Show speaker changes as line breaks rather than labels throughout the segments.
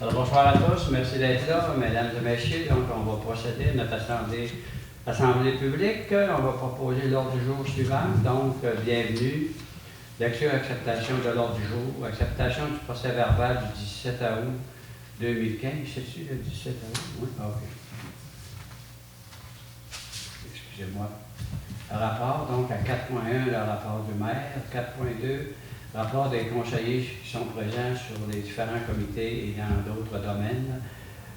Alors, bonsoir à tous, merci d'être là, mesdames et messieurs. Donc, on va procéder à notre assemblée publique. On va proposer l'ordre du jour suivant. Donc, bienvenue. Lecture et acceptation de l'ordre du jour. Acceptation du procès verbal du 17 août 2015. C'est-tu le 17 août? Oui, OK. Excusez-moi. Rapport, donc, à 4.1, le rapport du maire. 4.2, rapport des conseillers qui sont présents sur les différents comités et dans d'autres domaines.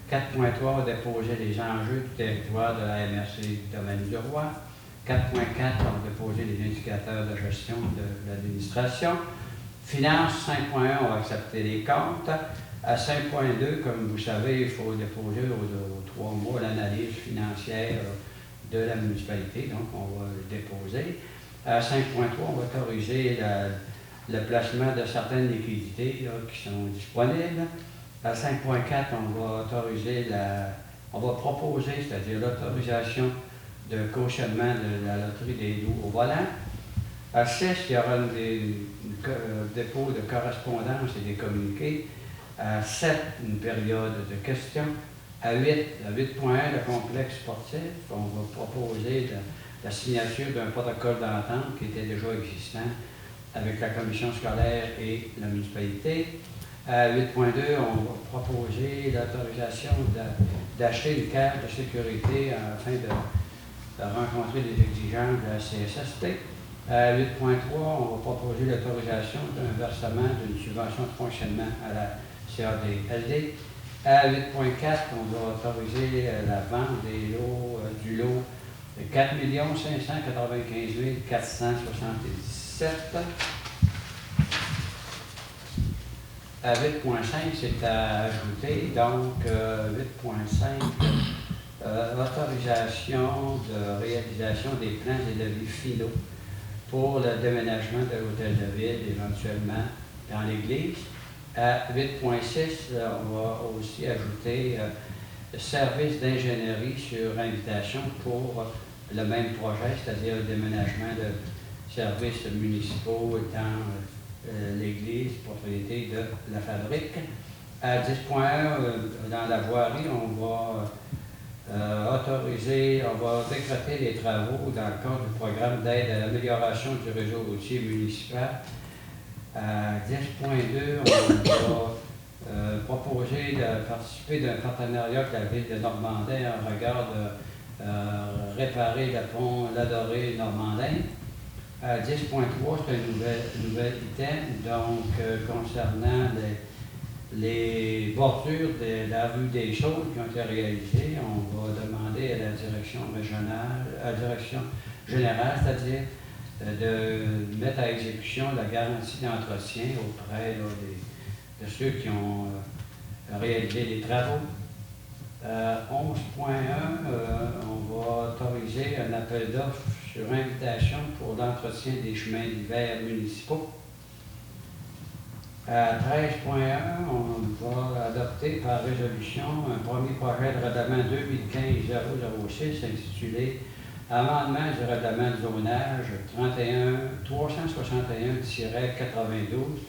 4.3, déposer les enjeux du territoire de la MRC du domaine du roi. 4.4, on va déposer les indicateurs de gestion de l'administration. Finance, 5.1, on va accepter les comptes. À 5.2, comme vous savez, il faut déposer aux 3 mois l'analyse financière de la municipalité, donc on va le déposer. À 5.3, on va autoriser le placement de certaines liquidités là, qui sont disponibles. À 5.4, on va proposer, c'est-à-dire l'autorisation de cautionnement de la loterie des loups au volant. À 6, il y aura des dépôts de correspondance et des communiqués. À 7, une période de questions. À 8, à 8.1, le complexe sportif, on va proposer la signature d'un protocole d'entente qui était déjà existant avec la commission scolaire et la municipalité. À 8.2, on va proposer l'autorisation d'acheter une carte de sécurité afin de rencontrer les exigences de la CSST. À 8.3, on va proposer l'autorisation d'un versement d'une subvention de fonctionnement à la CADLD. À 8.4, on va autoriser la vente du lot de 4 595 477. À 8.5, c'est à ajouter, donc 8.5, autorisation de réalisation des plans et devis finaux pour le déménagement de l'hôtel de ville, éventuellement dans l'église. À 8.6, on va aussi ajouter service d'ingénierie sur invitation pour le même projet, c'est-à-dire le déménagement de services municipaux dans l'église, propriété de la fabrique. À 10.1, dans la voirie, on va décréter les travaux dans le cadre du programme d'aide à l'amélioration du réseau routier municipal. À 10.2, on va proposer de participer d'un partenariat avec la ville de Normandin en regard de réparer le pont Ladoré-Normandin. À 10.3, c'est un nouvel item, donc concernant les bordures de la rue des Chaudes qui ont été réalisées, on va demander à la direction régionale, à la direction générale, c'est-à-dire de mettre à exécution la garantie d'entretien auprès de ceux qui ont réalisé les travaux. 11.1, on va autoriser un appel d'offres sur invitation pour l'entretien des chemins d'hiver municipaux. À 13.1, on va adopter par résolution un premier projet de règlement 2015-006 intitulé Amendement du règlement de zonage 361-92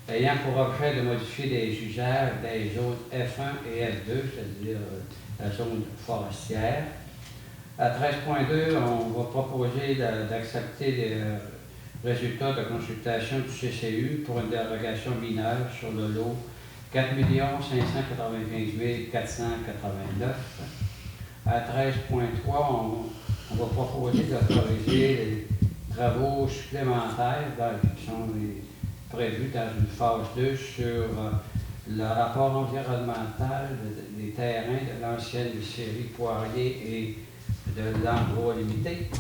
ayant pour objet de modifier les usages des zones F1 et F2, c'est-à-dire la zone forestière. À 13.2, on va proposer d'accepter les résultats de consultation du CCU pour une dérogation mineure sur le lot 4 595 489. À 13.3, on va proposer d'autoriser les travaux supplémentaires qui sont prévus dans une phase 2 sur le rapport environnemental des terrains de l'ancienne série Poirier et de l'endroit limité.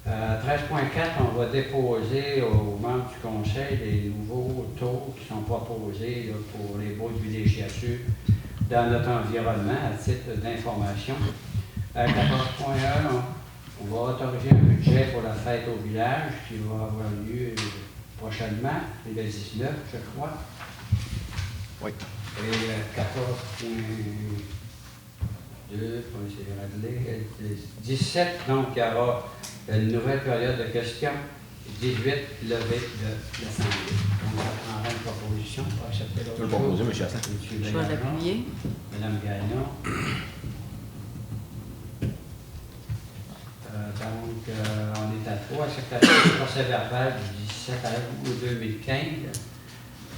13.4, on va déposer aux membres du conseil les nouveaux taux qui sont proposés là, pour les baux de villégiature dans notre environnement à titre d'information. 14.1, on va autoriser un budget pour la fête au village qui va avoir lieu prochainement, le 19, je crois. Oui. Et 14.2, on va essayer de régler. 17, donc il y aura une nouvelle période de questions. 18, levée de l'Assemblée. Donc, on prendra une proposition pour accepter
Tu peux le proposer, M. Chassin.
Je vais l'appuyer.
Mme Gagnon. On est à 3 acceptations du procès-verbal du 17 août 2015.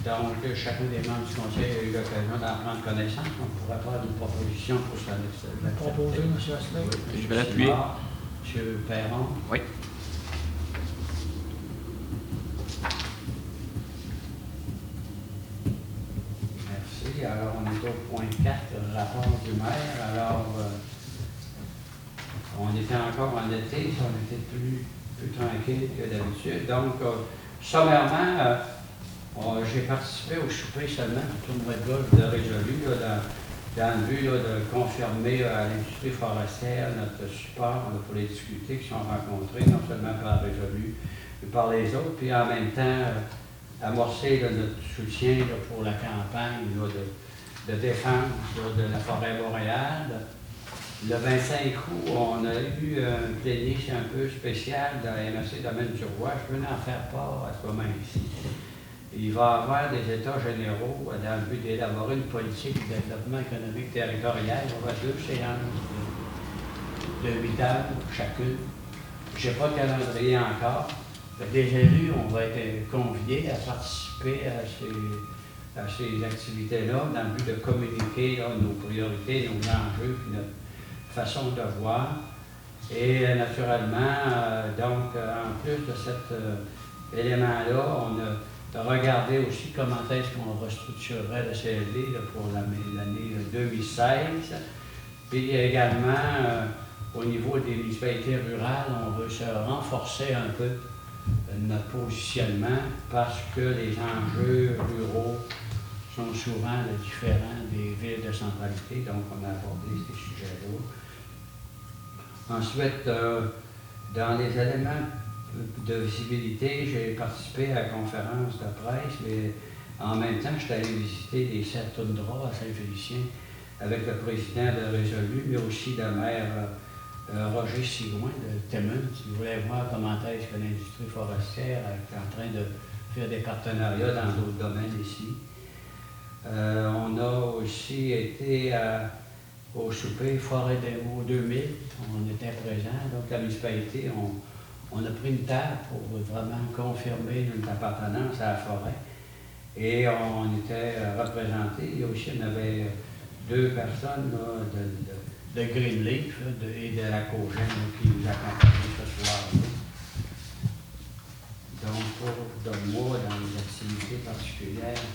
Donc, chacun des membres du Conseil a eu l'occasion d'en prendre connaissance. On pourrait faire une proposition pour ça.
Proposer, M. Asselin.
Oui. Je vais l'appuyer.
M. Perron.
Oui.
Merci. Alors, on est au point 4, rapport du maire. Alors, on était encore en été, on était plus tranquille que d'habitude. Donc, sommairement, j'ai participé au souper seulement, au tournoi de golf de Résolu, dans le but de confirmer à l'industrie forestière notre support pour les difficultés qui sont rencontrées, non seulement par Résolu, mais par les autres, puis en même temps, amorcer notre soutien pour la campagne de défense de la forêt boréale. Le 25 août, on a eu un plénier un peu spécial dans la MRC Domaine du Roi. Je peux en faire part à ce moment ici. Il va y avoir des états généraux dans le but d'élaborer une politique de développement économique territorial. On va avoir 2 séances de 8 heures chacune. Je n'ai pas de calendrier encore. Les élus, on va être conviés à participer à ces activités-là dans le but de communiquer nos priorités, nos enjeux, puis notre façon de voir. Et naturellement, donc, en plus de cet élément-là, on a regardé aussi comment est-ce qu'on restructurerait le CLD pour l'année 2016. Puis également, au niveau des municipalités rurales, on veut se renforcer un peu notre positionnement parce que les enjeux ruraux sont souvent différents des villes de centralité, donc on a abordé ces sujets-là. Ensuite, dans les éléments de visibilité, j'ai participé à la conférence de presse, mais en même temps, je suis allé visiter les 7 toundras à Saint-Félicien avec le président de Résolu, mais aussi le maire Roger Sigouin de Timmins. Si vous voulez voir comment est-ce que l'industrie forestière est en train de faire des partenariats dans d'autres domaines ici. On a aussi été au souper Forêt des Mots 2000, on était présents, donc la municipalité, on a pris une table pour vraiment confirmer notre appartenance à la forêt. Et on était représentés. Il y a aussi, on avait 2 personnes là, de Greenleaf et de la Cogène qui nous accompagnaient ce soir-là. Donc, pour de moi, dans les activités particulières,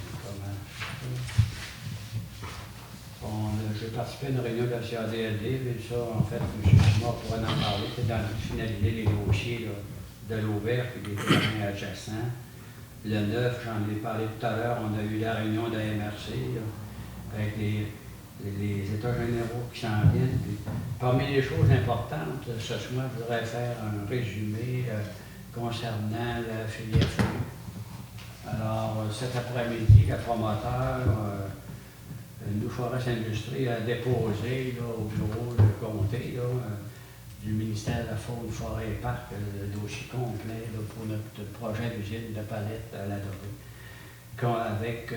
j'ai participé à une réunion de la CADLD, mais ça, en fait, M. Simard pourrait en parler. C'est dans finaliser les dossiers là, de l'Auvert et des terrains adjacents. Le 9, j'en ai parlé tout à l'heure, on a eu la réunion de la MRC là, avec les États généraux qui s'en viennent. Puis, parmi les choses importantes, ce soir, je voudrais faire un résumé concernant la filière fruits. Alors, cet après-midi, le promoteur, New Forest Industries, a déposé là, au bureau de comté là, du ministère de la Faune, Forêt et Parc le dossier complet là, pour notre projet d'usine de palettes à la Dorée, avec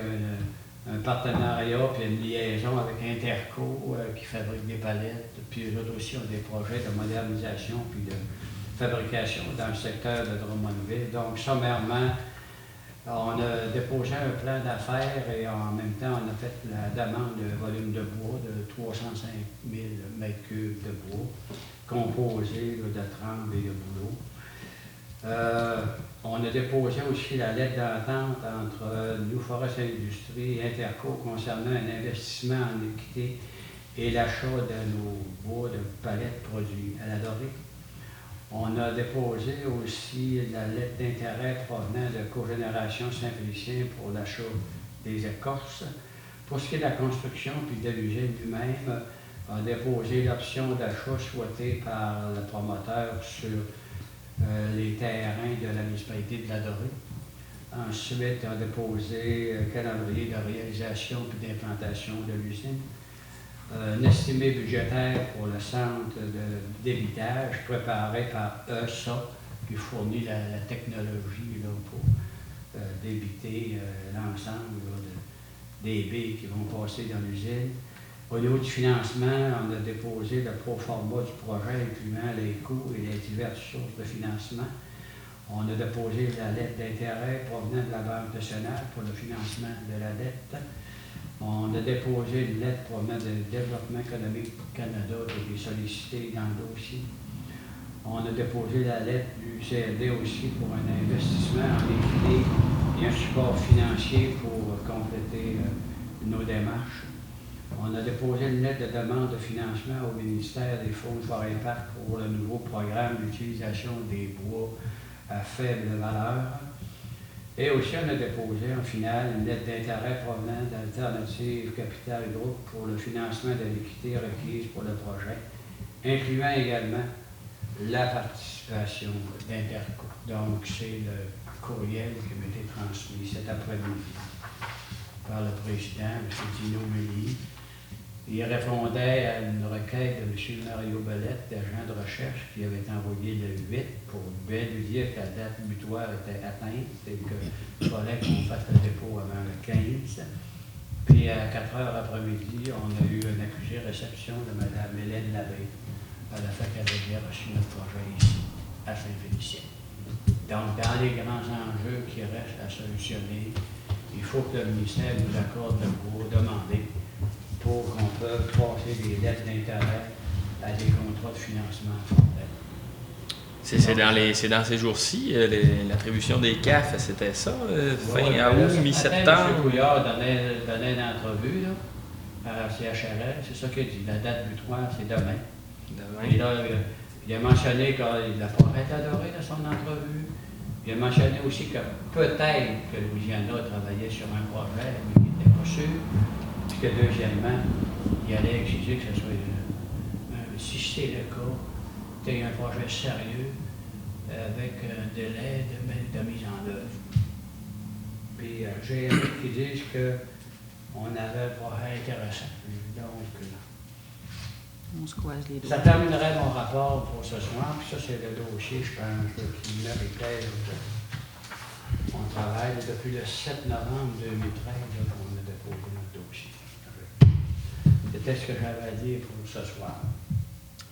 un partenariat et une liaison avec Interco qui fabrique des palettes, puis eux autres aussi ont des projets de modernisation puis de fabrication dans le secteur de Drummondville. Donc, sommairement, on a déposé un plan d'affaires et en même temps, on a fait la demande de volume de bois de 305 000 m3 de bois, composé là, de trembles et de bouleaux. On a déposé aussi la lettre d'entente entre New Forest Industries et Interco concernant un investissement en équité et l'achat de nos bois de palettes produits à la Dorée. On a déposé aussi la lettre d'intérêt provenant de Cogénération Saint-Félicien pour l'achat des écorces. Pour ce qui est de la construction puis de l'usine lui-même, on a déposé l'option d'achat souhaitée par le promoteur sur les terrains de la municipalité de la Dorée. Ensuite, on a déposé un calendrier de réalisation puis d'implantation de l'usine. Un estimé budgétaire pour le centre d'évitage préparé par ESA, qui fournit la technologie là, pour débiter l'ensemble des baies qui vont passer dans l'usine. Au niveau du financement, on a déposé le proforma du projet, incluant les coûts et les diverses sources de financement. On a déposé la lettre d'intérêt provenant de la Banque nationale pour le financement de la dette. On a déposé une lettre provenant du Développement économique du Canada qui est sollicitée dans le dossier. On a déposé la lettre du CLD aussi pour un investissement en équité et un support financier pour compléter nos démarches. On a déposé une lettre de demande de financement au ministère des Fonds de Forêt et Parcs pour le nouveau programme d'utilisation des bois à faible valeur. Et aussi, on a déposé en finale une lettre d'intérêt provenant d'Alternative Capital Group pour le financement de l'équité requise pour le projet, incluant également la participation d'Interco. Donc, c'est le courriel qui m'a été transmis cet après-midi par le président, M. Dino Méli. Il répondait à une requête de M. Mario Belette, agent de recherche, qui avait été envoyé le 8 pour bien lui dire que la date butoir était atteinte et qu'il fallait qu'on fasse le dépôt avant le 15. Puis à 4 heures après-midi, on a eu une accusé-réception de Mme Hélène Labbé, à la fait qu'elle avait reçu notre projet ici, à Saint-Félicien. Donc, dans les grands enjeux qui restent à solutionner, il faut que le ministère nous accorde le gros demander pour qu'on puisse passer des lettres d'intérêt à des contrats de financement fondés.
C'est dans ces jours-ci, l'attribution des CAF, c'était ça, fin août, mi-septembre?
M. Couillard donnait une entrevue là, à CHRL, c'est ça qu'il dit. La date butoir, c'est demain. Et là, il a mentionné que la forêt est adorée dans son entrevue. Il a mentionné aussi que peut-être que Louisiana travaillait sur un projet, mais qu'il n'était pas sûr. Puis que deuxièmement, il allait exiger que ce soit, si c'est le cas, qu'il y ait un projet sérieux avec un délai de mise en œuvre. Puis j'ai aimé qu'ils disent qu'on avait un projet intéressant. Donc,
on se croise les doigts.
Ça terminerait mon rapport pour ce soir. Puis ça, c'est le dossier, je pense, qui méritait. On travaille depuis le 7 novembre 2013 qu'on a déposé notre dossier. C'était ce que j'avais à dire pour ce soir.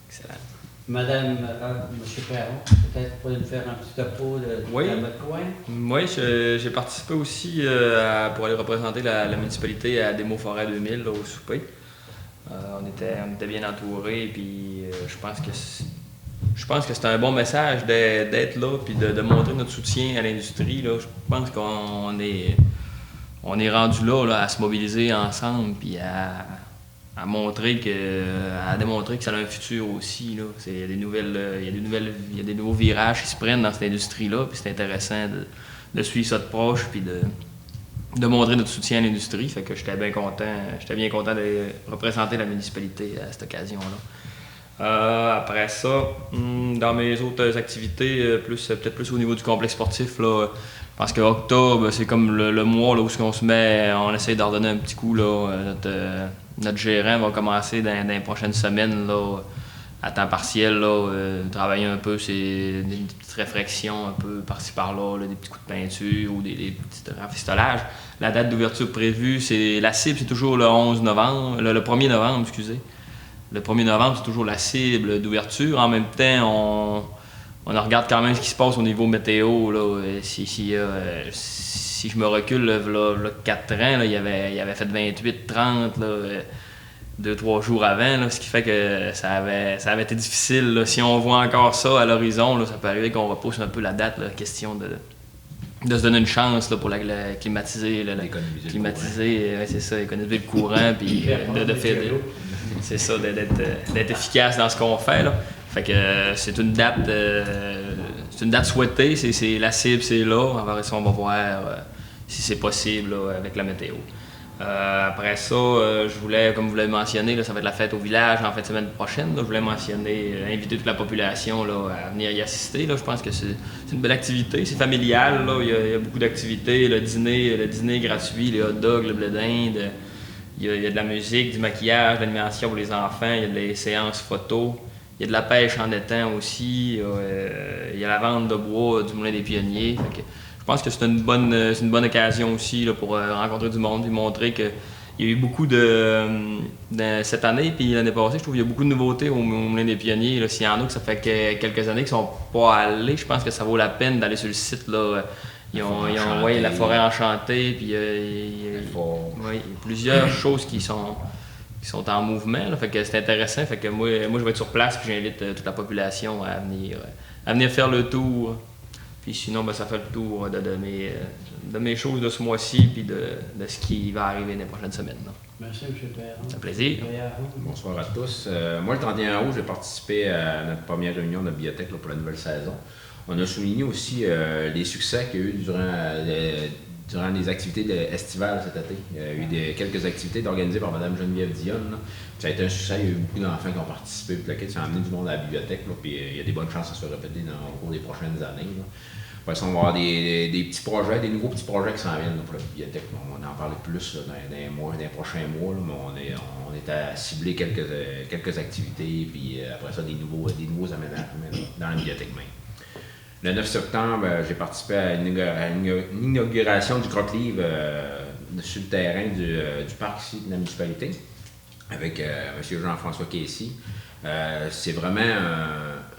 Excellent.
Madame, M. Perron, peut-être pour nous faire un petit topo de votre coin.
Oui, j'ai participé aussi pour aller représenter la municipalité à Démo Forêt 2000 là, au souper. On était bien entourés, puis je pense que c'est un bon message d'être là, puis de montrer notre soutien à l'industrie. Là. Je pense qu'on est rendu là à se mobiliser ensemble, puis à démontrer que ça a un futur aussi. Là. Il y a des nouveaux virages qui se prennent dans cette industrie-là, puis c'est intéressant de suivre ça de proche, puis de montrer notre soutien à l'industrie. Fait que j'étais bien content de représenter la municipalité à cette occasion-là. Après ça, dans mes autres activités, peut-être plus au niveau du complexe sportif, là, parce que octobre, c'est comme le mois là, où on essaie de redonner un petit coup. Là, notre gérant va commencer dans les prochaines semaines là, à temps partiel, là, travailler un peu, c'est des petites réflexions un peu par-ci par-là, là, des petits coups de peinture ou des petits rafistolages. La date d'ouverture prévue, la cible, c'est toujours le 11 novembre, le 1er novembre, excusez. Le 1er novembre, c'est toujours la cible d'ouverture. En même temps, on regarde quand même ce qui se passe au niveau météo. Là. Si je me recule, là, 4 ans, là, il avait fait 28-30, 2-3 jours avant, là, ce qui fait que ça avait été difficile. Là. Si on voit encore ça à l'horizon, là, ça peut arriver qu'on repousse un peu la date, là, question de se donner une chance là, pour la climatiser. C'est ça, économiser le courant, puis c'est ça, d'être efficace dans ce qu'on fait. Là. Fait que c'est une date souhaitée, c'est la cible, c'est là. On va voir si c'est possible là, avec la météo. Après ça, je voulais, comme vous l'avez mentionné, là, ça va être la fête au village en fin de semaine prochaine. Là, je voulais mentionner, inviter toute la population là, à venir y assister. Là. Je pense que c'est une belle activité, c'est familial. Là. Il y a beaucoup d'activités, le dîner gratuit, les hot dogs, le blé d'Inde. Il y a de la musique, du maquillage, de l'animation pour les enfants, il y a des séances photos. Il y a de la pêche en étang aussi, il y a la vente de bois du Moulin des Pionniers. Fait que je pense que c'est une bonne occasion aussi là, pour rencontrer du monde et montrer qu'il y a eu beaucoup cette année puis l'année passée, je trouve qu'il y a beaucoup de nouveautés au Moulin des Pionniers. Là. S'il y en a que ça fait quelques années qui ne sont pas allés, je pense que ça vaut la peine d'aller sur le site. Là. Ils ont la forêt enchantée, puis il y a plusieurs choses qui sont en mouvement. Là, fait que c'est intéressant. Fait que moi, je vais être sur place, puis j'invite toute la population à venir faire le tour. Puis sinon, ça fait le tour de mes choses de ce mois-ci, puis de ce qui va arriver dans les prochaines semaines. Là.
Merci, M. Perron.
C'est un plaisir.
Bonsoir à tous. Moi, le 31 août, j'ai participé à notre première réunion de bibliothèque pour la nouvelle saison. On a souligné aussi les succès qu'il y a eu durant les activités estivales cet été. Il y a eu quelques activités organisées par Mme Geneviève Dionne. Ça a été un succès, il y a eu beaucoup d'enfants qui ont participé, puis ça a amené du monde à la bibliothèque, là, puis il y a des bonnes chances que ça se répéter au cours des prochaines années. Là. Après ça, on va avoir des petits projets, des nouveaux petits projets qui s'en viennent là, pour la bibliothèque. On va en parler plus là, dans les prochains mois, là, mais on est à cibler quelques activités, puis après ça, des nouveaux aménagements dans la bibliothèque même. Le 9 septembre, j'ai participé à une inauguration du croque-livre sur le terrain du parc ici de la municipalité avec M. Jean-François Casey. C'est vraiment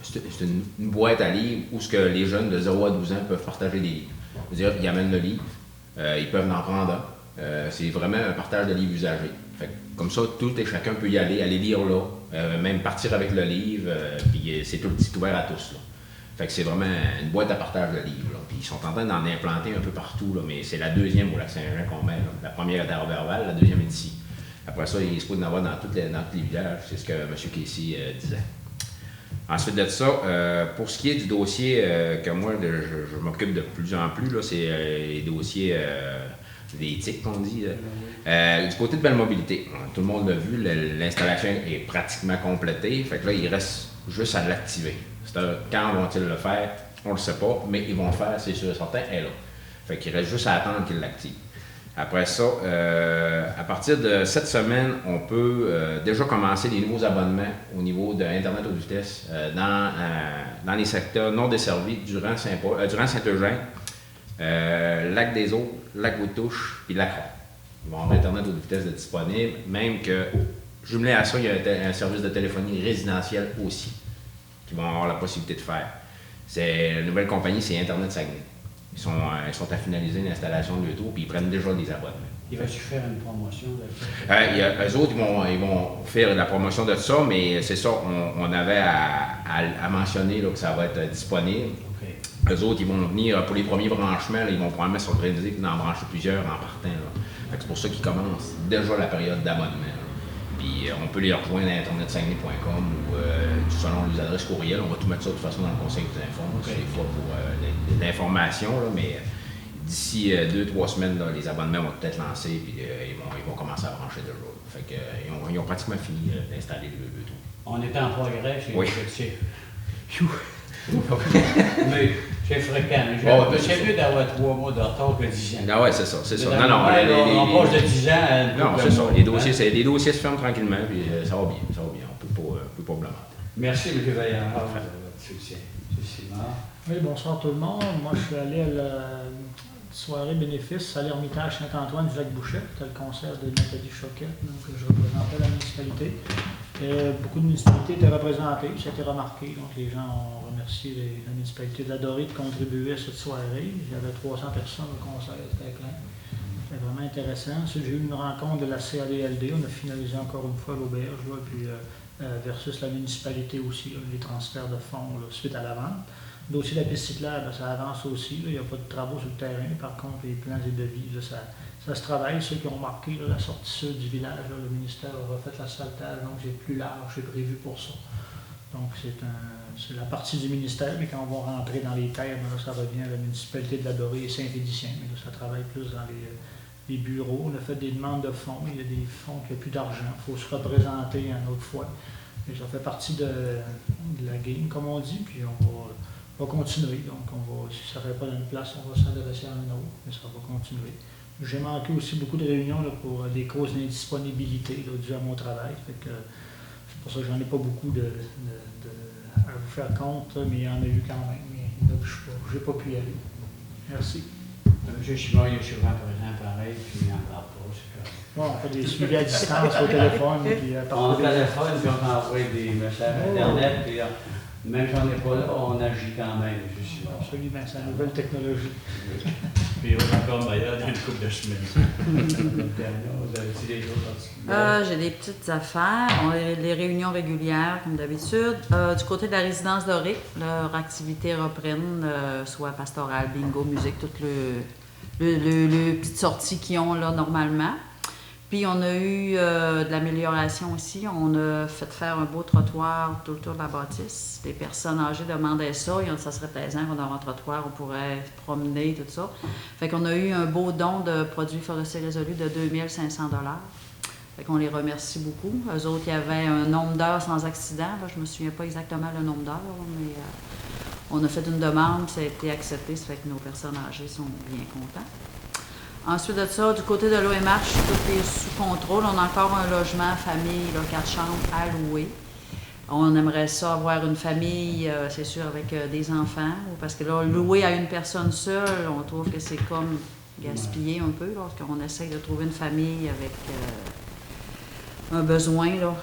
c'est une boîte à livres où ce que les jeunes de 0 à 12 ans peuvent partager des livres. C'est-à-dire qu'ils amènent le livre, ils peuvent en prendre un. C'est vraiment un partage de livres usagés. Fait que, comme ça, tout et chacun peut y aller lire là, même partir avec le livre, puis c'est tout ouvert à tous. Là. Fait que c'est vraiment une boîte à partage de livres. Là. Puis ils sont en train d'en implanter un peu partout, là, mais c'est la deuxième au Lac-Saint-Jean qu'on met. Là. La première est à Roberval, la deuxième est ici. Après ça, il se peut en avoir dans tous les villages, c'est ce que M. Casey disait. Ensuite de ça, pour ce qui est du dossier que moi, je m'occupe de plus en plus, là, c'est les dossiers d'éthique qu'on dit. Du côté de Belle Mobilité, tout le monde l'a vu, l'installation est pratiquement complétée. Fait que là, il reste juste à l'activer. Quand vont-ils le faire? On ne le sait pas, mais ils vont le faire, c'est sûr et certain, elle est là. Fait qu'il reste juste à attendre qu'ils l'activent. Après ça, à partir de cette semaine, on peut déjà commencer les nouveaux abonnements au niveau de Internet haute vitesse dans les secteurs non desservis durant Saint-Eugène, Lac-des-Eaux, Lac-Bouttouche et Lac-Ron. Ils vont avoir Internet haute vitesse disponible, même que, jumelé à ça, il y a un service de téléphonie résidentielle aussi, qui vont avoir la possibilité de faire. La nouvelle compagnie, c'est Internet Saguenay. Ils sont à finaliser l'installation de l'auto, puis ils prennent déjà des abonnements.
Il va-tu faire une promotion de
eux autres, ils vont faire la promotion de ça, mais c'est ça, on avait à mentionner là, que ça va être disponible. Okay. Eux autres, ils vont venir pour les premiers branchements, là, ils vont probablement s'organiser d'en brancher plusieurs en partant. C'est pour ça qu'ils commencent déjà la période d'abonnement. Puis on peut les rejoindre à internetsaguenay.com ou selon les adresses courriel. On va tout mettre ça de toute façon dans le conseil qui vous informe. Okay. Des fois pour l'information, mais d'ici 2-3 semaines, là, les abonnements vont peut-être lancer puis ils vont commencer à brancher déjà. Fait que, ils ont pratiquement fini d'installer le tout.
On est en progrès chez
oui.
Mais c'est fréquent. C'est mieux d'avoir 3 mois de retard que 10 ans.
Ah ouais, c'est ça.
On passe de 10 ans à
non, c'est ça. Les dossiers se ferment tranquillement, puis ça va bien. On peut pas blâmer.
Merci, M. Vaillant, de votre soutien.
Oui, bonsoir tout le monde. Moi, je suis allé à la soirée bénéfice à l'Ermitage Saint-Antoine du Lac-Bouchet. C'était le concert de Nathalie Choquette, donc je représentais la municipalité. Beaucoup de municipalités étaient représentées, ça a été remarqué. Donc les gens ont remercié la municipalité d'Adorer de contribuer à cette soirée. Il y avait 300 personnes au concert, c'était plein. C'était vraiment intéressant. Ensuite, j'ai eu une rencontre de la CADLD. On a finalisé encore une fois l'auberge, puis versus la municipalité aussi, là, les transferts de fonds là, suite à la vente. Le dossier de la piste cyclable, ça avance aussi. Là. Il n'y a pas de travaux sur le terrain. Par contre, les plans et devis, là, ça se travaille. Ceux qui ont marqué là, la sortie sud du village, là, le ministère a refait l'asphaltage, donc c'est plus large, c'est prévu pour ça. Donc c'est la partie du ministère, mais quand on va rentrer dans les terres, là, ça revient à la municipalité de l'Adoré et Saint-Félicien. Mais là, ça travaille plus dans les bureaux. On a fait des demandes de fonds. Il y a des fonds qui n'ont plus d'argent. Il faut se représenter une autre fois. Et ça fait partie de la game, comme on dit, puis on va continuer. Donc, si ça ne fait pas d'une place, on va s'adresser à un autre, mais ça va continuer. J'ai manqué aussi beaucoup de réunions là, pour des causes d'indisponibilité dues à mon travail. C'est pour ça que j'en ai pas beaucoup à vous faire compte, mais il y en a eu quand même. Mais je n'ai pas pu y aller. Merci.
M. Chimon, il est souvent présent pareil, puis il n'en parle pas, c'est correct.
Bon, on fait des suivis à distance au téléphone, puis par
On
courriel.
téléphone, puis on envoie des messages
Oh.
Internet, puis même si on n'est pas là, on agit quand même, M. Chimon.
Absolument, c'est la nouvelle technologie.
Puis il va encore meilleur dans une couple de semaines. Vous avez-tu des choses particulières?
J'ai des petites affaires. On a les réunions régulières, comme d'habitude. Du côté de la résidence dorée, leurs activités reprennent, soit pastorale, bingo, musique, toutes les petites sorties qu'ils ont là normalement. Puis on a eu de l'amélioration aussi. On a fait faire un beau trottoir tout autour de la bâtisse. Les personnes âgées demandaient ça. Ils ont dit ça serait plaisant qu'on ait un trottoir, on pourrait se promener, tout ça. Fait qu'on a eu un beau don de produits forestiers résolus de 2500 $. Fait qu'on les remercie beaucoup. Eux autres, il y avait un nombre d'heures sans accident. Là, je me souviens pas exactement le nombre d'heures, mais on a fait une demande, ça a été accepté. Ça fait que nos personnes âgées sont bien contentes. Ensuite de ça, du côté de l'OMH, tout est sous contrôle. On a encore un logement famille, là, 4 chambres à louer. On aimerait ça avoir une famille, c'est sûr, avec des enfants. Parce que là, louer à une personne seule, on trouve que c'est comme gaspiller un peu, lorsqu'on essaye de trouver une famille avec un besoin, là.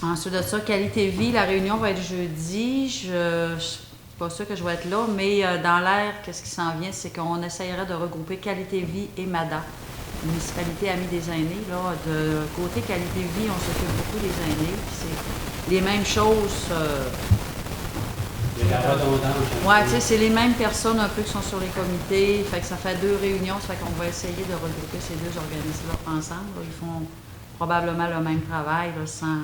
Ensuite de ça, qualité vie, la réunion va être jeudi. Je suis pas sûre que je vais être là, mais dans l'air, qu'est-ce qui s'en vient, c'est qu'on essayerait de regrouper Qualité Vie et MADA, municipalité amie des aînés. Là, de côté Qualité Vie, on s'occupe beaucoup des aînés, puis c'est les mêmes choses.
Il y a la redondance.
Ouais, tu sais, c'est les mêmes personnes un peu qui sont sur les comités, fait que ça fait 2 réunions, ça fait qu'on va essayer de regrouper ces 2 organismes-là ensemble. Là. Ils font probablement le même travail, là, sans...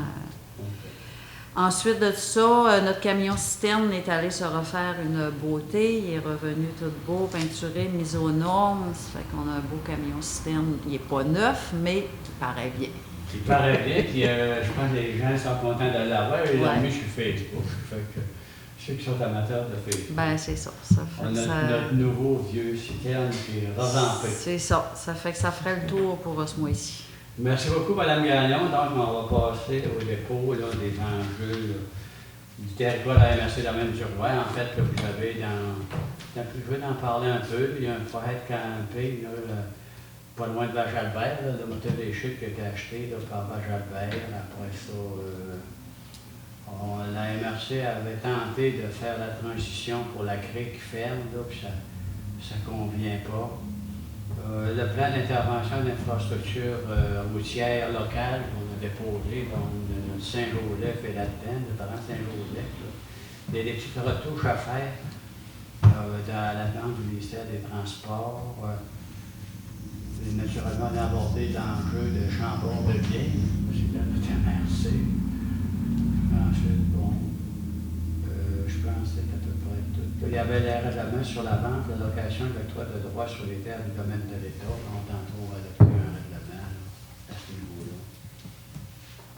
Ensuite de ça, notre camion citerne est allé se refaire une beauté. Il est revenu tout beau, peinturé, mis aux normes. Ça fait qu'on a un beau camion citerne. Il n'est pas neuf, mais il paraît bien.
Il paraît bien, puis je pense que les gens sont contents de l'avoir. Et
Ouais.
l'ont mis sur Facebook. Fait que ceux qui sont amateurs de Facebook.
Ben c'est ça. Ça fait
On
que
a
ça...
notre nouveau vieux citerne qui est revampé.
C'est ça. Ça fait que ça ferait le tour pour ce mois-ci.
Merci beaucoup, Mme Gagnon. Donc, on va passer au dépôt là, des enjeux là, du territoire de la MRC Domaine du Roi. En fait, là, vous avez je vais en parler un peu. Il y a un prêtre campé, là, pas loin de Vache-Albert, le moteur des chutes qui a été acheté là, par Vache-Albert. Après ça, la MRC avait tenté de faire la transition pour la crique ferme, là, puis ça ne convient pas. Le plan d'intervention d'infrastructure routière locale qu'on a déposé, dont notre Saint-Joseph est là-dedans, le parent Saint-Joseph. Il y a des petites retouches à faire dans la demande du ministère des Transports. Et naturellement, on a abordé l'enjeu de Chambord de Biais, c'est là notre MRC. Ensuite, bon, je pense que c'est à peu près tout. Il y avait les règlements sur la vente, la location et l'octroi de droits sur les terres du domaine de l'État. On tantôt adopté un règlement là, à ce niveau-là.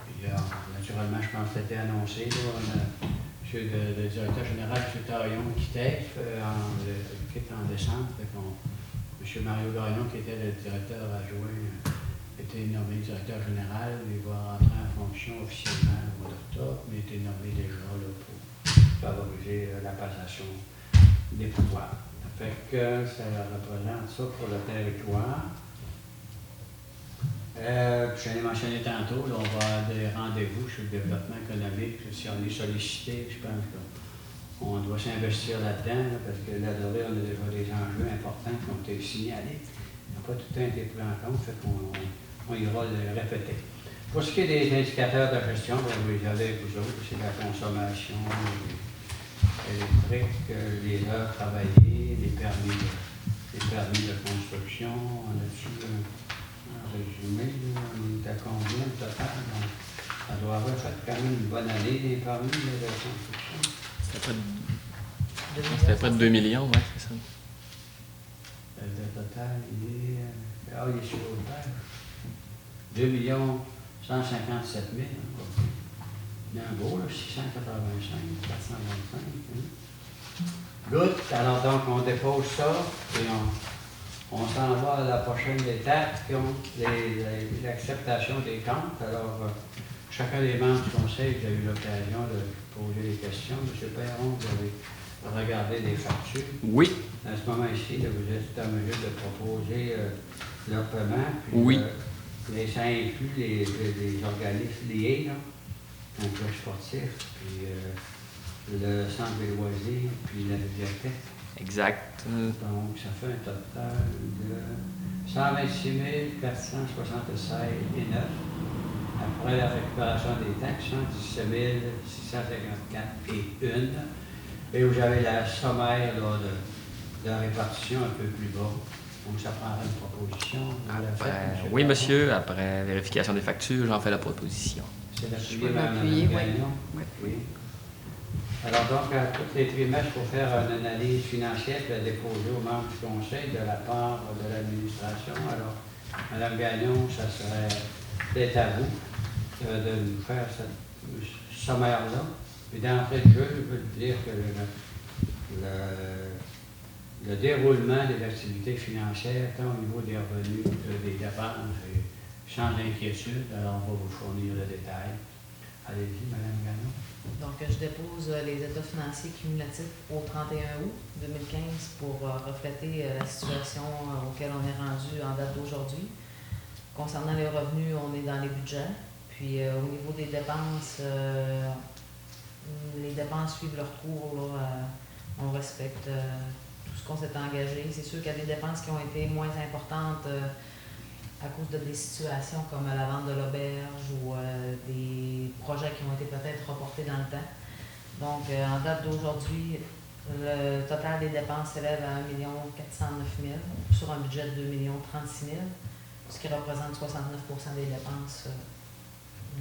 Puis naturellement, je pense que c'était annoncé. Là, on a le directeur général, M. Taillon, qui quitte en décembre. M. Mario Gagnon, qui était le directeur adjoint, était nommé directeur général. Il va rentrer en fonction officiellement au mois d'octobre, mais il était nommé déjà là, pour favoriser la passation des pouvoirs. Fait que ça représente ça pour le territoire. Je l'ai mentionné tantôt, là, on va avoir des rendez-vous sur le développement économique. Si on est sollicité, je pense qu'on doit s'investir là-dedans, là, parce que là, on a déjà des enjeux importants qui ont été signalés. Ils n'ont pas tout le temps été pris en compte, fait qu'on ira le répéter. Pour ce qui est des indicateurs de gestion, vous les avez avec vous autres, c'est la consommation électrique, les heures travaillées, les permis de construction. On a-tu un résumé, là, on est à combien au total? Donc, ça doit avoir fait quand même une bonne année des permis de construction.
C'était près de 2 millions, ouais, c'est ça.
Le total, il est sur l'autre page. 2 157 000. Hein. Il y a un beau, là, 685, 425. Hein. Good. Alors donc, on dépose ça et on s'en va à la prochaine étape, qui ont l'acceptation des comptes. Alors, chacun des membres du conseil qui a eu l'occasion de poser des questions. M. Perron, vous avez regarder des factures.
Oui,
À ce moment-ci, là, vous êtes en mesure de proposer leur paiement. Puis,
Oui.
Mais ça inclut les organismes liés, là, un club sportif, puis le centre des loisirs, puis la bibliothèque.
exact.
Donc, ça fait un total de 126 476,9. Après la récupération des taxes, 117 654 et 1. Et vous avez la sommaire là, de répartition un peu plus bas. Donc, ça prendra une proposition. Vous la faites, M.
Oui,
Perron?
monsieur, après vérification des factures, j'en fais la proposition.
C'est
Je
appuyé
peux
par
l'appuyer,
Mme
oui.
Gagnon?
Oui.
Oui. Alors donc, à tous les trimestres, il faut faire une analyse financière puis la déposer aux membres du conseil de la part de l'administration. Alors, Mme Gagnon, ça serait peut-être à vous de nous faire cette sommaire-là. Et d'entrée de jeu, je veux dire que le déroulement des activités financières, tant au niveau des revenus que des dépenses, est sans inquiétude. Alors, on va vous fournir le détail. Allez-y, Mme Gagnon.
Donc, je dépose les états financiers cumulatifs au 31 août 2015 pour refléter la situation auquel on est rendu en date d'aujourd'hui. Concernant les revenus, on est dans les budgets. Puis, au niveau des dépenses, les dépenses suivent leur cours. Là, on respecte tout ce qu'on s'est engagé. C'est sûr qu'il y a des dépenses qui ont été moins importantes à cause de des situations comme la vente de l'auberge ou des projets qui ont été peut-être reportés dans le temps. Donc, en date d'aujourd'hui, le total des dépenses s'élève à 1 409 000 sur un budget de 2 036 000, ce qui représente 69 des dépenses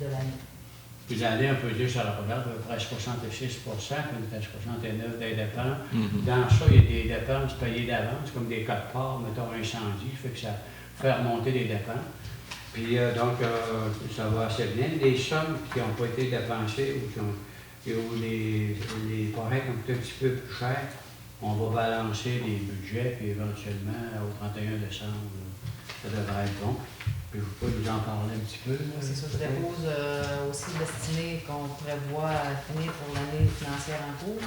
de l'année.
Puis l'année, on peut dire, ça représente à peu près 66 puis on est à 69 des dépenses. Dans ça, il y a des dépenses payées d'avance, comme des cas de part, mettons, incendie, fait que ça fait remonter les dépenses. Puis donc, ça va assez bien. Les sommes qui n'ont pas été dépensées ou les projets qui ont coûté un petit peu plus cher, on va balancer les budgets, puis éventuellement, au 31 décembre, ça devrait être bon. Puis vous pouvez nous en parler un petit peu.
C'est ça, je dépose aussi l'estimé qu'on prévoit finir pour l'année financière en cours.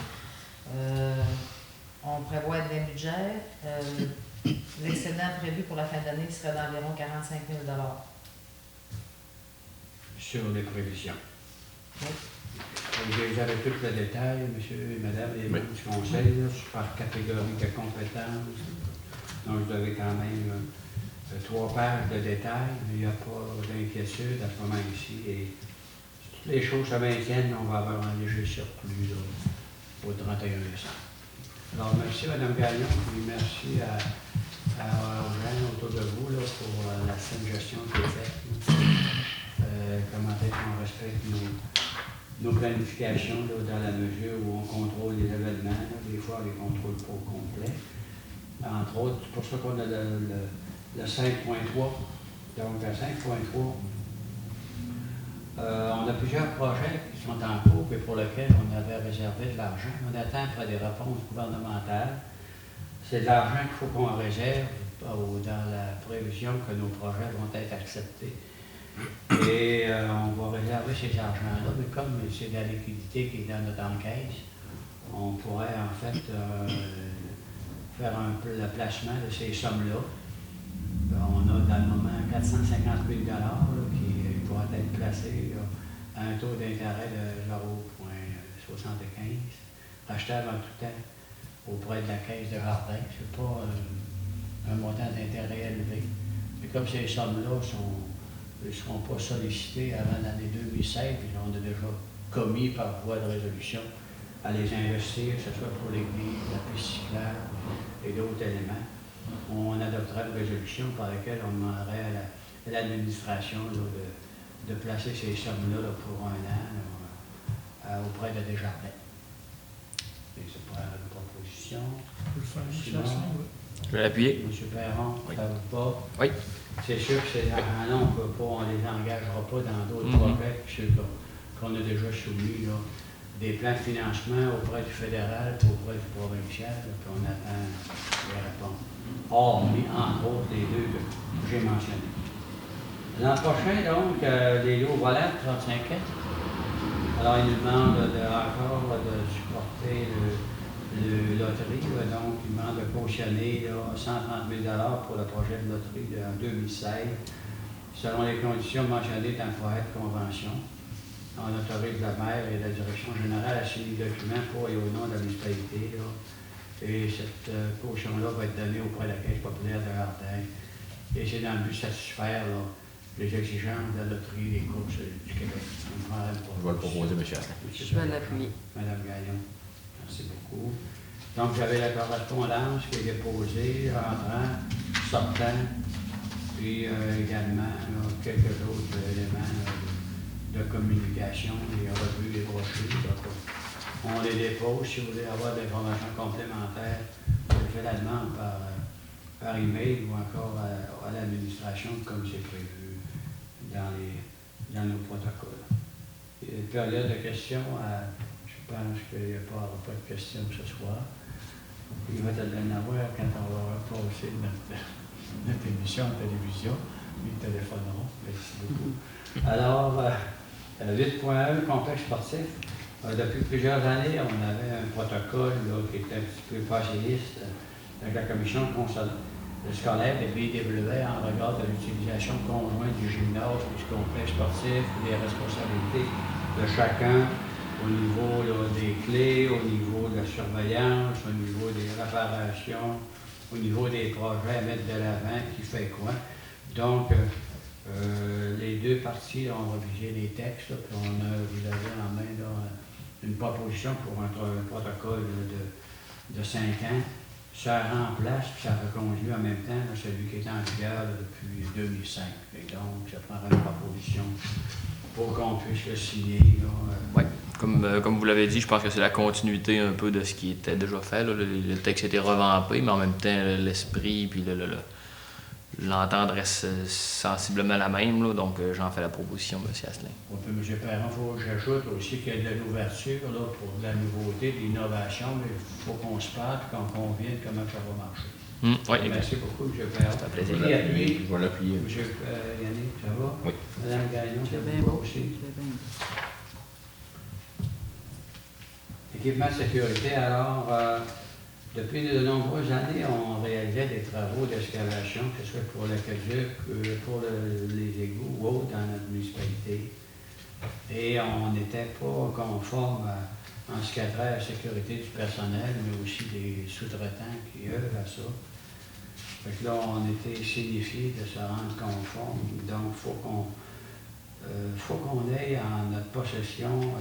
On prévoit des budgets. L'excédent prévu pour la fin d'année serait d'environ 45 000 $.
Sur les prévisions.
Oui.
Vous avez tout le détail, monsieur et madame, les membres du conseil, là, par catégorie de compétences. Donc, vous avez quand même 3 pages de détails, mais il n'y a pas d'inquiétude à ce moment-ci. Et si toutes les choses se maintiennent, on va avoir un léger surplus là, au 31 décembre. Alors, merci Mme Gagnon, puis merci aux gens autour de vous là, pour la saine gestion qui est faite. Comment est-ce qu'on respecte nos planifications là, dans la mesure où on contrôle les événements. Là. Des fois, on les contrôle pas au complet. Entre autres, c'est pour ça qu'on a le 5.3. Donc, à 5.3, on a plusieurs projets qui sont en cours et pour lesquels on avait réservé de l'argent. On attend après des réponses gouvernementales. C'est de l'argent qu'il faut qu'on réserve dans la prévision que nos projets vont être acceptés. Et on va réserver ces argents-là, mais comme c'est de la liquidité qui est dans notre encaisse, on pourrait en fait faire un peu le placement de ces sommes-là. On a dans le moment 450 000 $ qui pourraient être placés à un taux d'intérêt de 0,75, achetable en tout temps auprès de la caisse de jardin. Ce n'est pas un montant d'intérêt élevé. Mais comme ces sommes-là ne seront pas sollicitées avant l'année 2016, puis on a déjà commis par voie de résolution à les investir, que ce soit pour l'église, la piste cyclable et d'autres éléments. On adoptera une résolution par laquelle on demanderait à l'administration de placer ces sommes-là pour un an auprès de Desjardins. Et c'est pour une proposition.
On peut le faire,
Sinon,
Je vais l'appuyer.
M. Perron,
Oui.
ça vous pas?
Oui.
C'est sûr que c'est non, on ne les engagera pas dans d'autres projets que ceux qu'on a déjà soumis, là, des plans de financement auprès du fédéral et auprès du provincial, là, puis on attend les réponses. Hormis, entre autres, les deux que j'ai mentionnés. L'an prochain, donc, les lots volants, 35 ans. Alors, ils nous demandent encore de supporter le loterie, là, donc il demande de cautionner là, 130 000 pour le projet de loterie en 2016, selon les conditions mentionnées dans le projet de convention. On autorise la maire et la direction générale à signer le document pour et au nom de la municipalité. Là. Et cette caution-là va être donnée auprès de la Caisse populaire de l'Ardèche. Et c'est dans le but de satisfaire là, les exigences de la loterie des courses du Québec.
Je vais le proposer, M. Asselin.
Je vais l'appuyer.
Madame Gaillon, merci beaucoup. Donc, j'avais la correspondance qui est déposée, rentrant, sortant, puis également là, quelques autres éléments là, de communication, les revues, les brochures. Donc, on les dépose. Si vous voulez avoir des informations complémentaires, vous faites la demande par email ou encore à l'administration, comme c'est prévu dans nos protocoles. Période de questions, je pense qu'il n'y a pas de questions ce soir. Il va y en avoir quand on va passer notre émission de télévision. Ils téléphoneront. Merci beaucoup. Alors, 8.1, complexe sportif. Depuis plusieurs années, on avait un protocole là, qui était un petit peu passéiste avec la commission scolaire et puis développé en regard de l'utilisation conjointe du gymnase, du complexe sportif, des responsabilités de chacun au niveau là, des clés, au niveau de la surveillance, au niveau des réparations, au niveau des projets à mettre de l'avant, qui fait quoi. Donc, les deux parties ont révisé les textes, puis vous avez en main là, une proposition pour un protocole de 5 ans. Ça remplace, puis ça reconduit en même temps là, celui qui est en vigueur depuis 2005. Et donc, ça prendra une proposition pour qu'on puisse le signer.
Oui, comme vous l'avez dit, je pense que c'est la continuité un peu de ce qui était déjà fait. Là. Le texte a été revampé, mais en même temps, l'esprit puis l'entendre reste sensiblement la même. Là, donc, j'en fais la proposition, M. Asselin.
M. Perron, il faut que j'ajoute aussi qu'il y a de l'ouverture pour de la nouveauté, de l'innovation, mais il faut qu'on se parle et qu'on convienne comment ça va marcher.
Oui,
merci beaucoup, M. Perron.
Ça fait plaisir.
Je vais l'appuyer.
M. Yannick, ça va?
Oui.
Mme Gaillon, ça
C'est bien
va
beau.
aussi?
C'est bien.
Équipement de sécurité, alors, depuis de nombreuses années, on réalisait des travaux d'excavation, que ce soit pour l'aqueduc, pour les égouts ou autres dans notre municipalité. Et on n'était pas conforme en ce qui a trait à la sécurité du personnel, mais aussi des sous-traitants qui œuvrent à ça. Fait que là, on était signifié de se rendre conforme. Donc, il faut qu'on ait en notre possession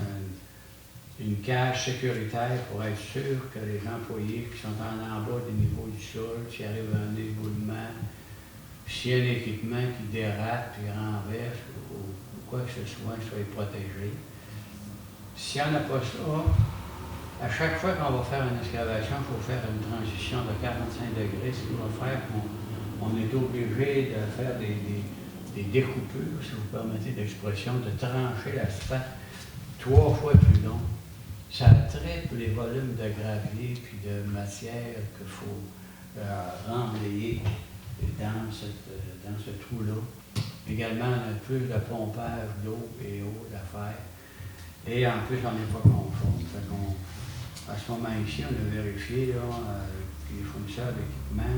une cage sécuritaire pour être sûr que les employés qui sont en bas du niveau du sol, s'il arrive un éboulement, s'il y a un équipement qui dérape, qui renverse, ou quoi que ce soit, soient protégés. S'il n'y en a pas ça, à chaque fois qu'on va faire une excavation, il faut faire une transition de 45 degrés. Ce qu'on va faire, on est obligé de faire des découpures, si vous permettez l'expression, de trancher l'asphalte 3 fois plus long. Ça triple les volumes de gravier puis de matière qu'il faut remblayer dans ce trou-là. Également, on a plus de pompage d'eau et eau à faire. Et en plus, on n'est pas conforme. À ce moment ici, on a vérifié là, les fournisseurs d'équipement.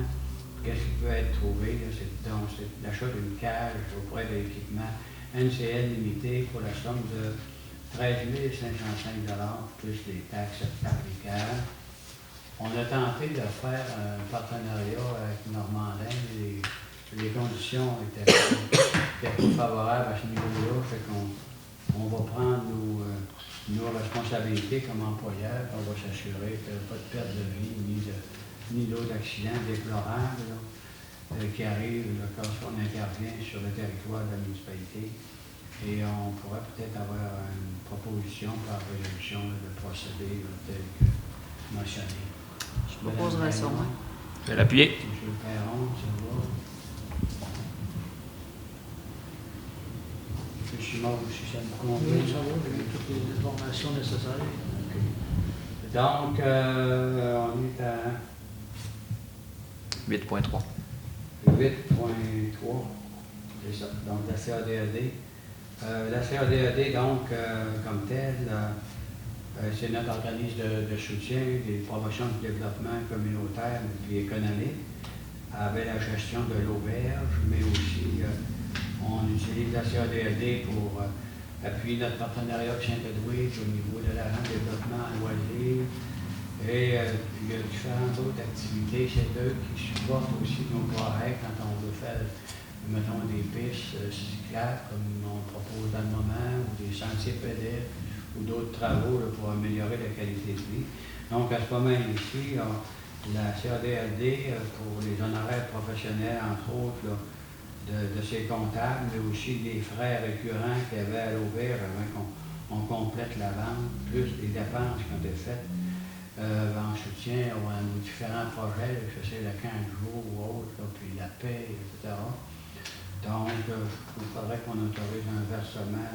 Qu'est-ce qui peut être trouvé? C'est l'achat d'une cage auprès de l'équipement NCL limité pour la somme de 13 505 $, plus les taxes applicables. On a tenté de faire un partenariat avec Normandin, mais les conditions étaient pas favorables à ce niveau-là. Fait qu'on va prendre nos responsabilités comme employeurs. On va s'assurer qu'il n'y a pas de perte de vie ni d'autres accidents déplorables qui arrivent quand on intervient sur le territoire de la municipalité. Et on pourrait peut-être avoir une proposition par résolution de procéder tel que mentionné.
Je proposerai ça, moi.
Je vais l'appuyer.
M. Perron, ça va? M. Simard aussi, ça me convient.
Oui, ça va, j'ai toutes les informations nécessaires.
OK. Donc, on est à
8.3.
8.3. C'est ça. Donc, la CADAD. La CADAD, donc, comme telle, C'est notre organisme de soutien des promotions du développement communautaire et économique, avec la gestion de l'auberge, mais aussi on utilise la CADLD pour appuyer notre partenariat avec Saint-Edwidge au niveau de l'agent de développement en loisirs. Et il y a différentes autres activités chez eux qui supportent aussi nos projets quand on veut faire, mettons, des pistes cyclables, comme on propose dans le moment, ou des sentiers pédestres, ou d'autres travaux là, pour améliorer la qualité de vie. Donc, à ce moment ici, la CADLD, pour les honoraires professionnels, entre autres, là, de ses comptables, mais aussi des frais récurrents qu'il y avait à l'auberge avant qu'on complète la vente, plus les dépenses qui ont été faites en soutien à nos différents projets, que c'est le 15 jours ou autre, là, puis la paix, etc. Donc, il faudrait qu'on autorise un versement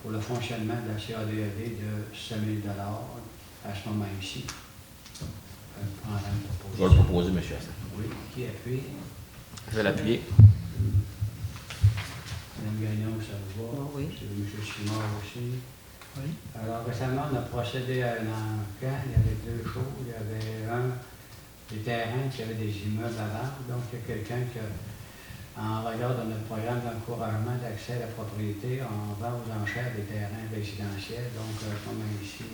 pour le fonctionnement de la CADLD de 5 000 à ce moment ici.
Je vais le proposer, M. Hassan.
Oui, qui appuie?
Je vais l'appuyer.
Mme Gagnon, ça vous va?
Oh, oui.
C'est M. Simard aussi.
Oui.
Alors, récemment, on a procédé à un enquête. Il y avait deux choses. Il y avait des terrains qui avaient des immeubles à vendre. Donc, il y a quelqu'un qui, en regard de notre programme d'encouragement d'accès à la propriété, on vend aux enchères des terrains résidentiels. Donc, comme ici,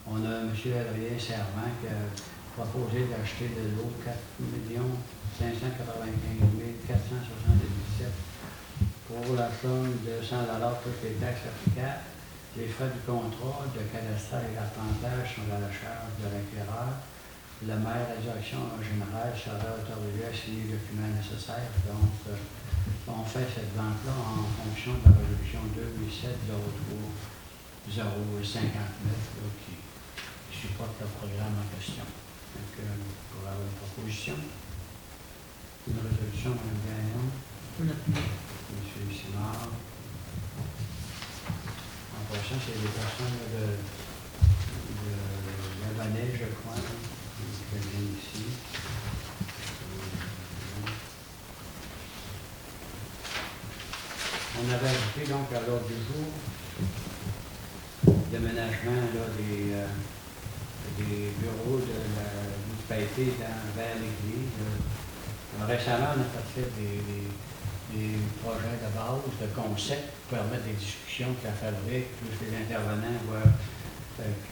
on a M. Adrien Servant qui a proposé d'acheter de l'eau 4 595 477 pour la somme de 100 plus les taxes applicables. Les frais du contrat de cadastral et d'arpentage sont à la charge de l'acquéreur. Le maire et la direction générale sera autorisé à signer les documents nécessaires. Donc, on fait cette vente-là en fonction de la résolution 2007-03-059 qui supporte le programme en question. Donc, pour avoir une proposition, une résolution, Mme Gagnon, M. Simard. En passant, c'est des personnes de Lavanais, je crois, qui viennent ici. On avait ajouté donc à l'ordre du jour le déménagement là, des bureaux de la municipalité vers l'église. Récemment, on a fait des projets de base, de concept pour permettre des discussions que la fabrique, plus les intervenants, voir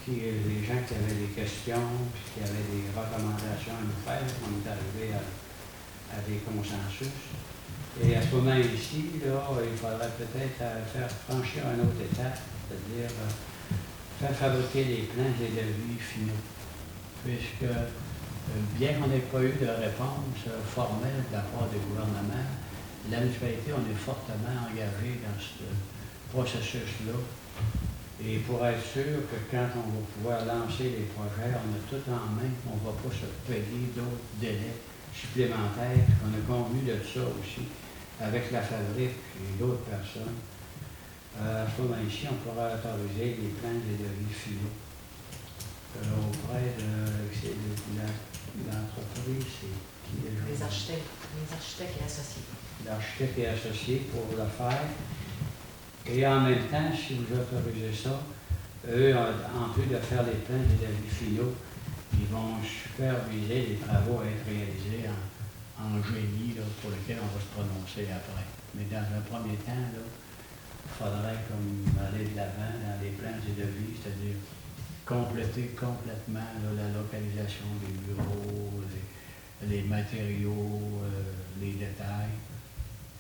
les gens qui avaient des questions, puis qui avaient des recommandations à nous faire. On est arrivé à des consensus. Et à ce moment ici, là, il faudrait peut-être faire franchir un autre étape, c'est-à-dire faire fabriquer les plans et les devis finaux. Puisque, bien qu'on n'ait pas eu de réponse formelle de la part du gouvernement, la municipalité, on est fortement engagé dans ce processus-là. Et pour être sûr que quand on va pouvoir lancer les projets, on a tout en main, on ne va pas se payer d'autres délais supplémentaires. On a convenu de ça aussi avec la fabrique et d'autres personnes. À ce moment ici, on pourra autoriser les plans et devis finaux auprès de l'entreprise.
Les architectes et associés.
L'architecte est associé pour le faire. Et en même temps, si vous autorisez ça, eux, en plus de faire les plans et devis finaux, ils vont superviser les travaux à être réalisés en génie là, pour lesquels on va se prononcer après. Mais dans un premier temps, là, il faudrait comme aller de l'avant dans les plans et devis, c'est-à-dire compléter complètement là, la localisation des bureaux, les matériaux, les détails.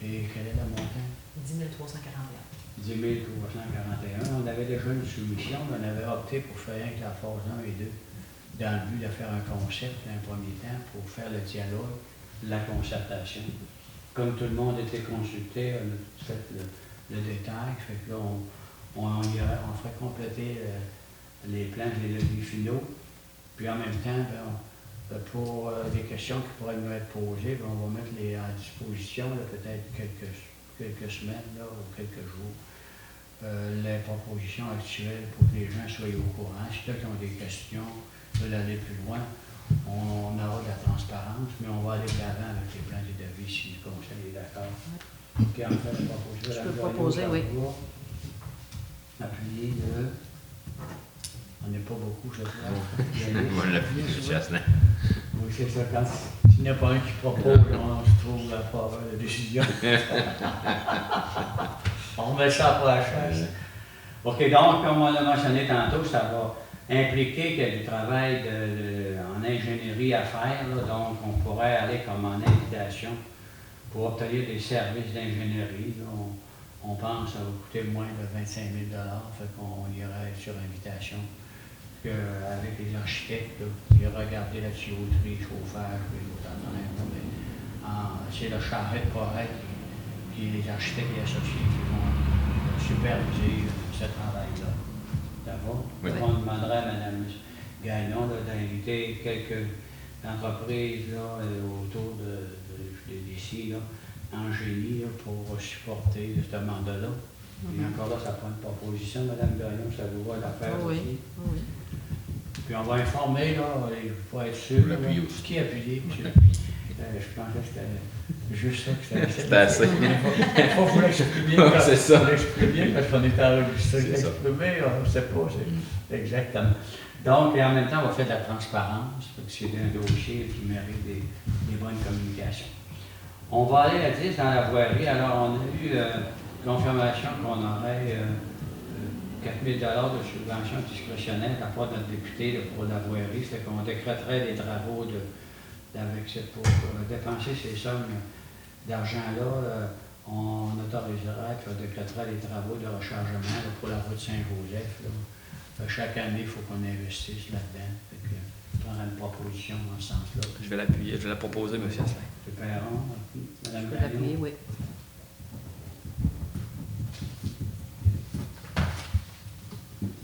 Et quel est le montant?
10 341.
10 341. On avait déjà une soumission, mais on avait opté pour faire rien que la phase 1 et 2, dans le but de faire un concept en premier temps pour faire le dialogue, la concertation. Comme tout le monde était consulté, on a fait le détail, fait que là, on ferait compléter les plans et les devis finaux, puis en même temps, pour des questions qui pourraient nous être posées, on va mettre à disposition, peut-être quelques semaines là, ou quelques jours, les propositions actuelles pour que les gens soient au courant. Si ceux qui ont des questions veulent aller plus loin, on aura de la transparence, mais on va aller de l'avant avec les plans et devis si le conseil est d'accord. Puis en fait,
Je peux proposer, oui.
Appuyer On n'est pas beaucoup, je crois.
Moi, je l'ai plus enthousiasme.
Oui, c'est ça. Quand il n'y en a pas un qui propose, on se trouve à pas avoir de décision. On remet ça pour la chaise. OK, donc, comme on l'a mentionné tantôt, ça va impliquer qu'il y a du travail en ingénierie à faire. Là, donc, on pourrait aller comme en invitation pour obtenir des services d'ingénierie. On pense que ça va coûter moins de 25 000 fait qu'on irait sur invitation. Avec les architectes, là, ils regarder la tuyauterie, le chauffage, les autres affaires. C'est le charrette correct, puis les architectes et associés qui vont superviser ce travail-là. D'abord,
Oui.
on demanderait à Mme Gagnon d'inviter quelques entreprises là, autour d'ici, en génie, là, pour supporter ce mandat-là. Et encore là, ça prend une proposition, Mme Gagnon, ça vous va la faire
Oui,
aussi.
oui.
Puis on va informer, là, il faut être sûr.
Vous l'appuyez
là,
aussi.
Qui appuyer, monsieur? Je pensais que c'était juste ça que c'était.
C'était assez.
Il faut l'exprimer.
Ouais, c'est ça.
Il faut l'exprimer parce qu'on est enregistré.
C'est ça.
L'exprimer, on ne sait pas, c'est exactement. Donc, et en même temps, on va faire de la transparence, parce que c'est un dossier qui mérite des bonnes communications. On va aller à 10 dans la voirie. Alors, on a eu confirmation qu'on aurait 4 000 de subvention discrétionnaire à part de notre député là, pour la voirie. C'est qu'on décréterait des travaux pour dépenser ces sommes d'argent-là. On autoriserait et on décréterait les travaux de rechargement là, pour la route Saint-Joseph. Là. Chaque année, il faut qu'on investisse là-dedans. On prendra une proposition dans ce sens-là.
Je vais l'appuyer, je vais la proposer, M. Asselin.
C'est Perron, Mme
Je peux
Gagnon.
l'appuyer, oui.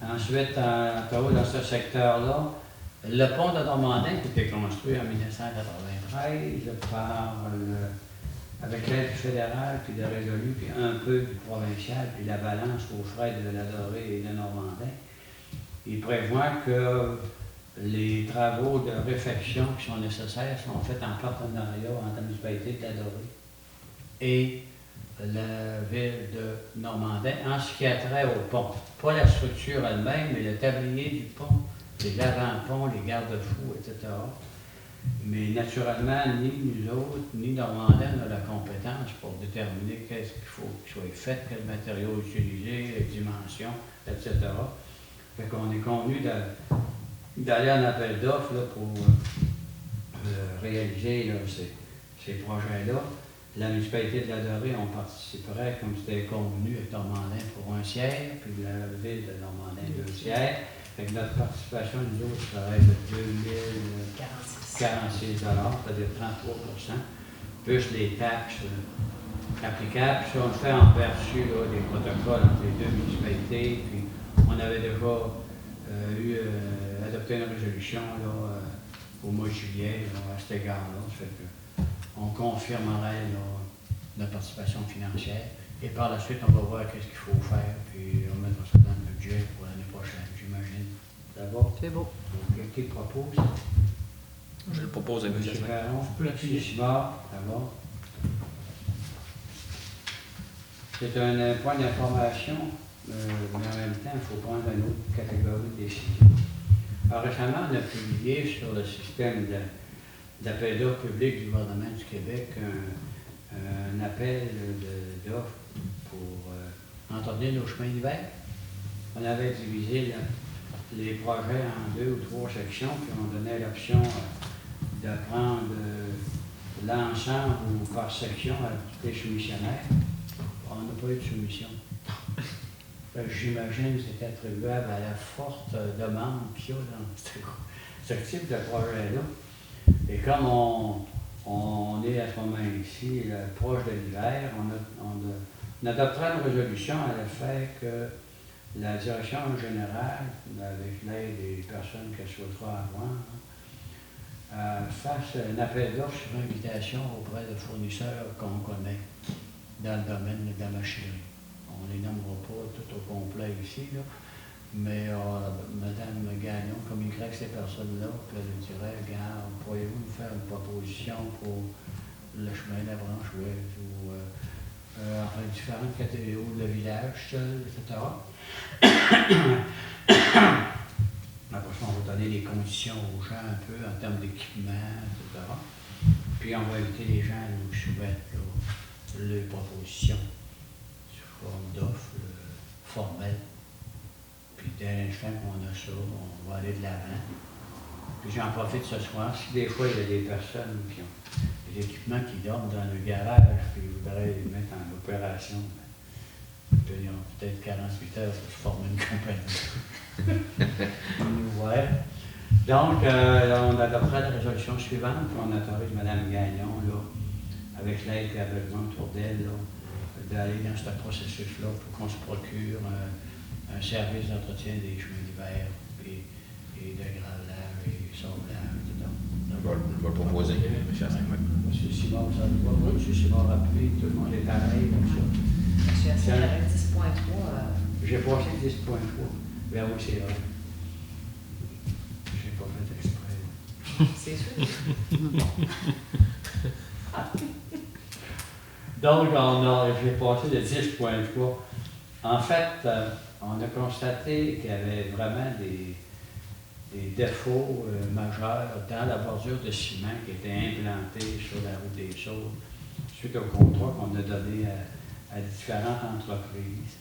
Ensuite, dans ce secteur-là, le pont de Normandin qui a été construit en 1993 avec l'aide fédérale, puis de Résolu, puis un peu du provincial, puis la balance aux frais de la Dorée et de Normandin, il prévoit que les travaux de réfection qui sont nécessaires sont faits en partenariat entre la municipalité de la Dorée et la ville de Normandin en ce qui a trait au pont. Pas la structure elle-même, mais le tablier du pont, les avant-ponts, les garde-fous, etc. Mais naturellement, ni nous autres, ni Normandin n'a la compétence pour déterminer qu'est-ce qu'il faut qu'il soit fait, quel matériau utiliser, les dimensions, etc. Fait qu'on est convenu d'aller en appel d'offres là, pour réaliser là, ces projets-là. La municipalité de la Dorée, on participerait, comme c'était convenu, avec Normandin pour un tiers, puis la ville de Normandin 2 tiers. Fait que notre participation, nous autres, serait de 2046 c'est-à-dire 33 plus les taxes applicables. Puis ça, on le fait en vertu là, des protocoles entre les deux municipalités. Puis on avait déjà adopté une résolution là, au mois de juillet là, à cet égard-là. Ça fait que on confirmerait là, notre participation financière. Et par la suite, on va voir qu'est-ce qu'il faut faire, puis on mettra ça dans le budget pour l'année prochaine, j'imagine. D'abord,
C'est beau.
qui le propose?
Je le propose à M.
M.
Asselin.
Perron,
Je peux l'appuyer.
Simard, d'abord. C'est un point d'information, mais en même temps, il faut prendre une autre catégorie de décision. Alors, récemment, on a publié sur le système d'appel d'offres public du gouvernement du Québec un appel d'offres pour entretenir nos chemins d'hiver. On avait divisé les projets en 2 ou 3 sections, puis on donnait l'option de prendre l'ensemble ou par section à les soumissionnaires. On n'a pas eu de soumission. J'imagine que c'est attribuable à la forte demande qu'il y a dans ce type de projet-là. Et comme on est à ce moment ici, proche de l'hiver, on adoptera une résolution à l'effet que la direction générale, avec l'aide des personnes qu'elle souhaitera avoir, fasse un appel d'offres sur invitation auprès de fournisseurs qu'on connaît dans le domaine de la machinerie. On ne les nommera pas tout au complet ici, là, mais Mme Gagnon communiquerait avec ces personnes-là, puis elle dirait, regarde, pourriez-vous nous faire une proposition pour le chemin de la branche ouest ou enfin, différentes catégories, ou le village seul, etc. ça, on va donner des conditions aux gens un peu en termes d'équipement, etc. Puis on va inviter les gens à nous soumettre leurs propositions sous forme d'offres formelles. Puis dès l'instant qu'on a ça, on va aller de l'avant. Puis j'en profite ce soir. Si des fois il y a des personnes qui ont des équipements qui dorment dans le garage, puis ils voudraient les mettre en opération, ben, ils ont peut-être 48 heures pour se former une compagnie. Ouais. Donc, on adoptera la résolution suivante, puis on autorise Mme Gagnon, là, avec l'aide qu'elle avait besoin autour d'elle, d'aller dans ce processus-là pour qu'on se procure un service d'entretien des chemins d'hiver et de gravelage et sauvetage, etc.
Je vais le proposer, M. Saint-Marc.
M. Simon, ça vous va? Oui, M. Simon Rappuie, tout le monde est pareil comme ça.
Monsieur Assis, il y avait 10.3.
J'ai passé 10.3. Ben oui, c'est vrai. J'ai pas fait exprès.
C'est sûr.
Donc, j'ai passé de 10.3. En fait, on a constaté qu'il y avait vraiment des défauts majeurs dans la bordure de ciment qui était implantée sur la route des Saules suite au contrat qu'on a donné à différentes entreprises.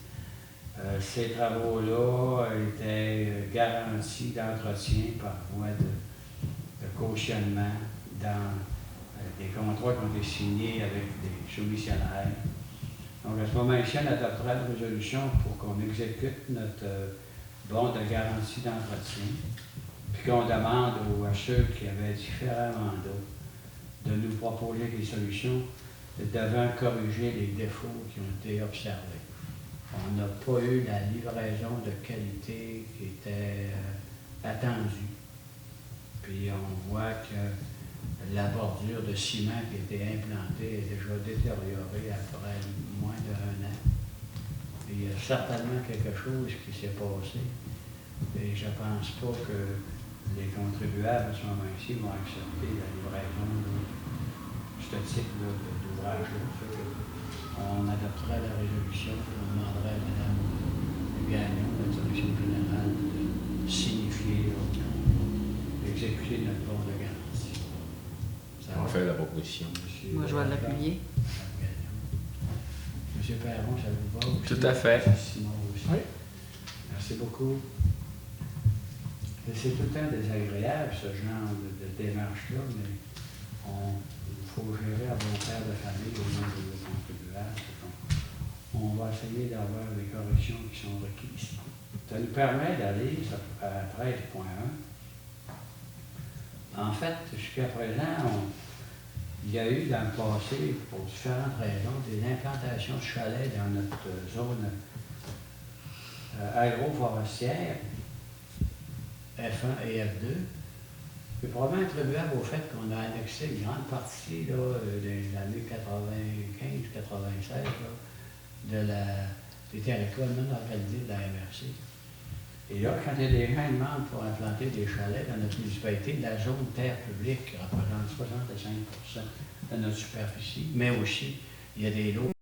Ces travaux-là étaient garantis d'entretien par voie de cautionnement dans des contrats qui ont été signés avec des soumissionnaires. Donc, à ce moment-ci, on adoptera une résolution pour qu'on exécute notre bon de garantie d'entretien, puis qu'on demande à ceux qui avaient différents mandats de nous proposer des solutions devant corriger les défauts qui ont été observés. On n'a pas eu la livraison de qualité qui était attendue. Puis on voit que la bordure de ciment qui était implantée est déjà détériorée après moins d'1 an. Il y a certainement quelque chose qui s'est passé. Et je ne pense pas que les contribuables à ce moment-ci vont accepter la livraison de ce type d'ouvrage-là. On adoptera la résolution et on demandera à Mme Gagnon, la direction générale, de signifier d'exécuter notre bon de garantie.
On va faire la proposition.
Moi, je vais l'appuyer.
Monsieur Perron, ça vous va aussi?
Tout à fait.
Simon aussi.
Oui.
Merci beaucoup. C'est tout le temps désagréable, ce genre de démarche-là, mais il faut gérer à bon père de famille au nom de nos contribuables. On va essayer d'avoir les corrections qui sont requises. Ça nous permet d'aller à 13.1. En fait, jusqu'à présent, il y a eu dans le passé, pour différentes raisons, des implantations de chalets dans notre zone agroforestière, F1 et F2. C'est probablement attribuable au fait qu'on a annexé une grande partie là, des années 95-96 des territoires non organisés de la MRC. Et là, quand il y a des gens qui demandent pour implanter des chalets dans notre municipalité, la zone terre publique représente 65% de notre superficie, mais aussi, il y a des lots